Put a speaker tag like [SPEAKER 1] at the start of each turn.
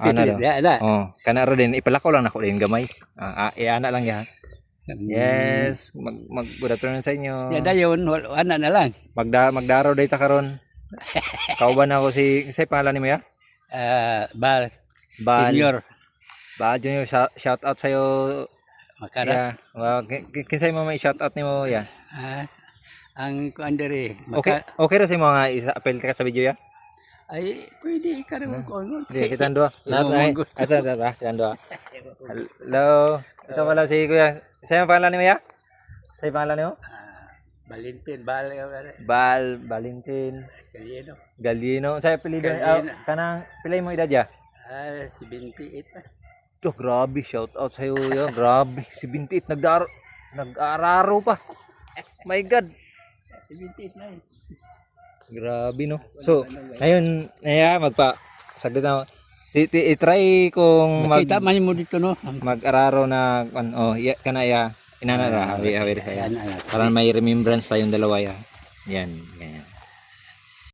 [SPEAKER 1] Ana daw.
[SPEAKER 2] Ya, na.
[SPEAKER 1] Oh, kana ro din ipalakaw lang nako din gamay. Ana lang ya. Yes, good afternoon sa inyo.
[SPEAKER 2] Ya dayon, ana na lang.
[SPEAKER 1] Magdaraw day ta karon. Kauban ako si pangalan nimo ya?
[SPEAKER 2] Bal,
[SPEAKER 1] Bal.
[SPEAKER 2] senior.
[SPEAKER 1] Bal Junior, shout out sa'yo.
[SPEAKER 2] Makara.
[SPEAKER 1] Yeah. Well, kinsay mo may shout out nimo ya?
[SPEAKER 2] Ang kuandere.
[SPEAKER 1] Okay ra sa mga apel ka sa video ya?
[SPEAKER 2] Ay, pwede ikaroon ko.
[SPEAKER 1] Di kita dua. Kita dua. Hello. Ito pala si Kuya. Sa'yo ang pangalan nimo ya? Sa'yo pangalan nimo?
[SPEAKER 2] Valentin,
[SPEAKER 1] Valentin.
[SPEAKER 2] Galeno.
[SPEAKER 1] Galino. Sa'yo apelido kanang pilay mo edad ya?
[SPEAKER 2] 78.
[SPEAKER 1] Oh, grabe, shout out sa'yo ya. Grabe, 78 nag-araro pa. My God.
[SPEAKER 2] 78 na eh.
[SPEAKER 1] Grabe no. So, ngayon, saglit na. I-try kung
[SPEAKER 2] Makita man mo dito no.
[SPEAKER 1] mag-araro na kana ya inanara hawi saya. Para may remembrance tayong dalawa ya. Yan.